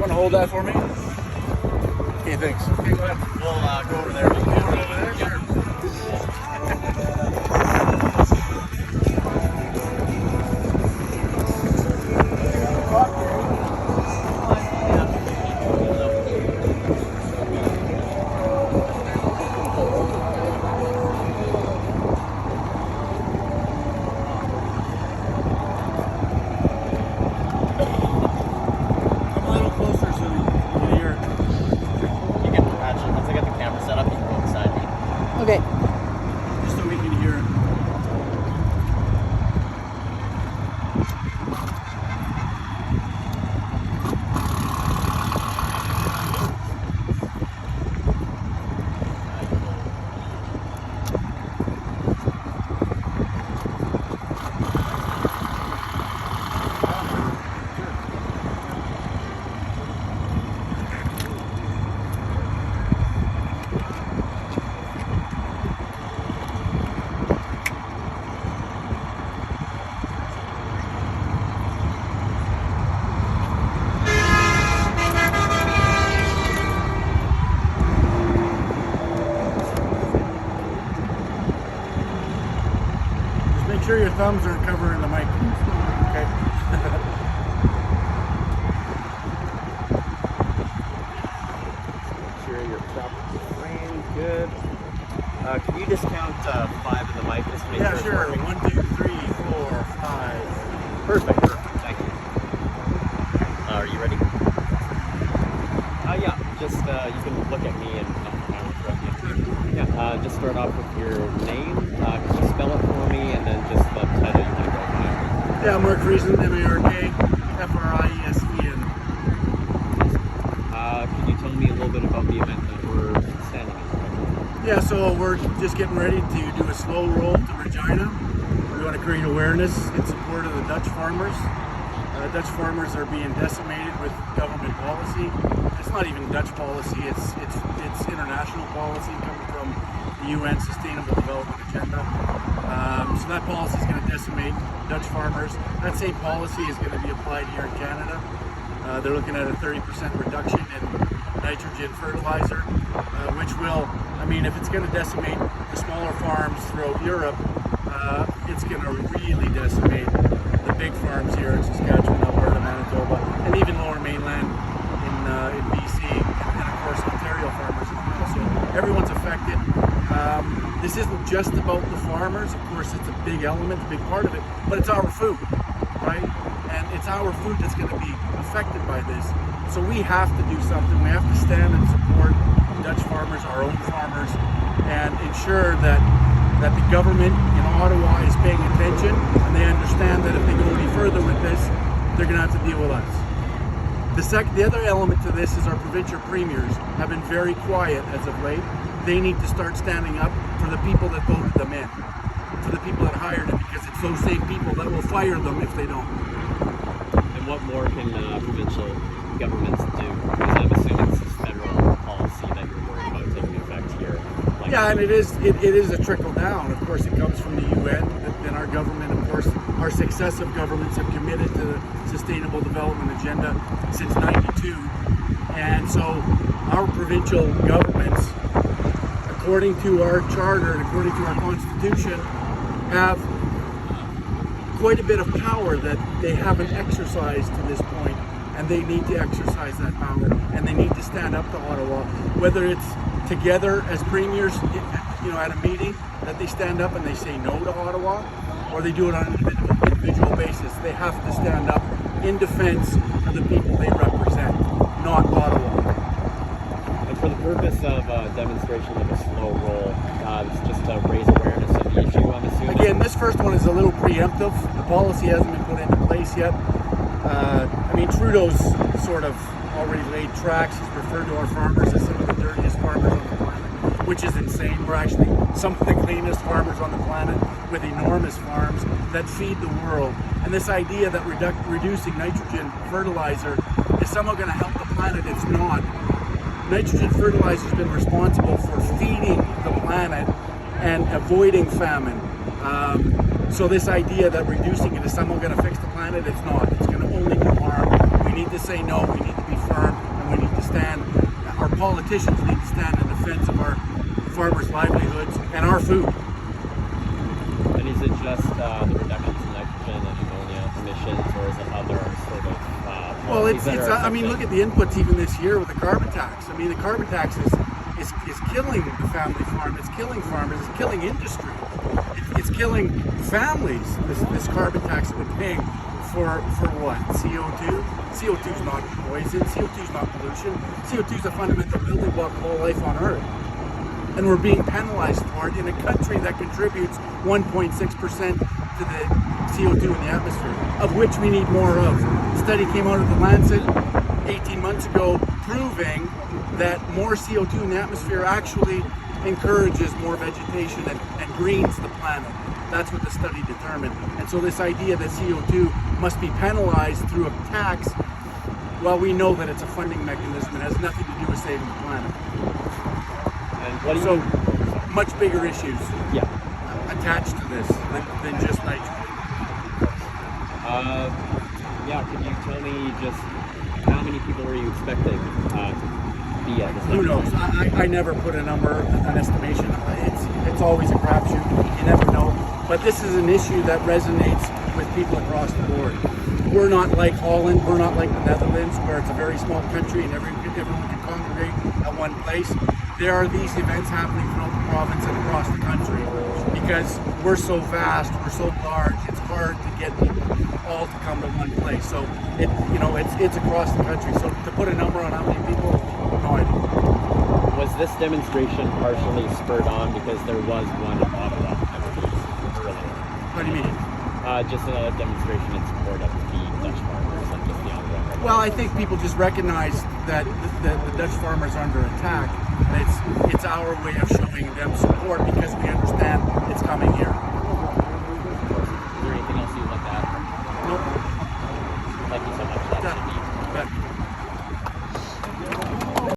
wanna hold that for me? Okay, thanks. Okay, go ahead. We'll go over there. Go over there? Sure. Okay. Just so we can hear it. Make sure your thumbs are covering the mic. Okay. Make sure your proper's framed good. Can you just count 5 in the mic just to make Yeah, sure it's sure. working? 1, 2, 3, 4, 5. Perfect. Thank you. Are you ready? Yeah. Just you can look at me and interrupt you. Yeah. Just start off with your name. Can you spell it for me, and then just the title you want to go by? Yeah, Mark Friesen, M-A-R-K, F-R-I-E-S-E-N. Can you tell me a little bit about the event that we're standing in? Yeah, so we're just getting ready to do a slow roll to Regina. We want to create awareness in support of the Dutch farmers. Dutch farmers are being decimated with government policy. It's not even Dutch policy, it's international policy coming from the UN Sustainable Development Agenda. So that policy is going to decimate Dutch farmers. That same policy is going to be applied here in Canada. They're looking at a 30% reduction in nitrogen fertilizer, which will, I mean, if it's going to decimate the smaller farms throughout Europe, it's going to really decimate the big farms here in Saskatchewan, Alberta, Manitoba, and even lower mainland in BC, and of course Ontario farmers as well. So everyone's affected. This isn't just about the farmers. Of course, it's a big element, a big part of it, but it's our food, right? And it's our food that's going to be affected by this. So we have to do something. We have to stand and support Dutch farmers, our own farmers, and ensure that the government in Ottawa is paying attention, and they understand that if they go any further with this, they're going to have to deal with us. The other element to this is our provincial premiers have been very quiet as of late. They need to start standing up for the people that voted them in, for the people that hired them, because it's those same people that will fire them if they don't. And what more can provincial governments do? Because I'm assuming this is federal policy that you're worried about taking effect here. Yeah, and it is a trickle down. Of course, it comes from the UN. Then our government, of course, our successive governments have committed to the Sustainable Development Agenda since '92, and so our provincial governments, according to our charter and according to our constitution, have quite a bit of power that they haven't exercised to this point, and they need to exercise that power, and they need to stand up to Ottawa, whether it's together as premiers, at a meeting that they stand up and they say no to Ottawa, or they do it on an individual basis. They have to stand up in defense of the people they represent, not Ottawa. And for the purpose of a demonstration like a slow roll, it's just to raise awareness of the issue, I'm assuming? Again, this first one is a little preemptive. The policy hasn't been put into place yet. Trudeau's sort of already laid tracks. He's referred to our farmers as some of the dirtiest farmers on the planet, which is insane. We're actually some of the cleanest farmers on the planet with enormous farms that feed the world. And this idea that reducing nitrogen fertilizer is somehow going to help the planet, it's not. Nitrogen fertilizer has been responsible for feeding the planet and avoiding famine. So this idea that reducing it is somehow going to fix the planet, it's not. It's going to only do harm. need to say no, we need to be firm, and we need to stand, our politicians need to stand in defense of our farmers' livelihoods and our food. And is it just the reductions in nitrogen and ammonia emissions, or is it other sort of Well, policies that are I mean, look at the inputs even this year with the carbon tax. I mean, the carbon tax is killing the family farm. It's killing farmers. It's killing industry. It's killing families. This carbon tax that we're paying for what? CO2. CO2 is not poison. CO2 is not pollution. CO2 is a fundamental building block of all life on Earth, and we're being penalized for it in a country that contributes 1.6% to the CO2 in the atmosphere, of which we need more of. A study came out of the Lancet 18 months ago proving that more CO2 in the atmosphere actually encourages more vegetation and greens the planet. That's what the study determined. And so this idea that CO2 must be penalized through a tax, well, we know that it's a funding mechanism. It has nothing to do with saving the planet. And what do So you... much bigger issues Yeah. attached to this than just nitrogen. Yeah, could you tell me just how many people were you expecting to be at this? Who knows? I never put a number, an estimation. It's always a crapshoot. You never know. But this is an issue that resonates with people across the board. We're not like Holland. We're not like the Netherlands, where it's a very small country and everyone can congregate at one place. There are these events happening throughout the province and across the country because we're so vast, we're so large. It's hard to get people all to come to one place. So it's across the country. So to put a number on how many people, no idea. Was this demonstration partially spurred on because there was one in Ottawa, I believe, earlier? How do you mean? Just another demonstration in support of the Dutch farmers and just the ongoing. Well, I think people just recognize that the Dutch farmers are under attack. And it's our way of showing them support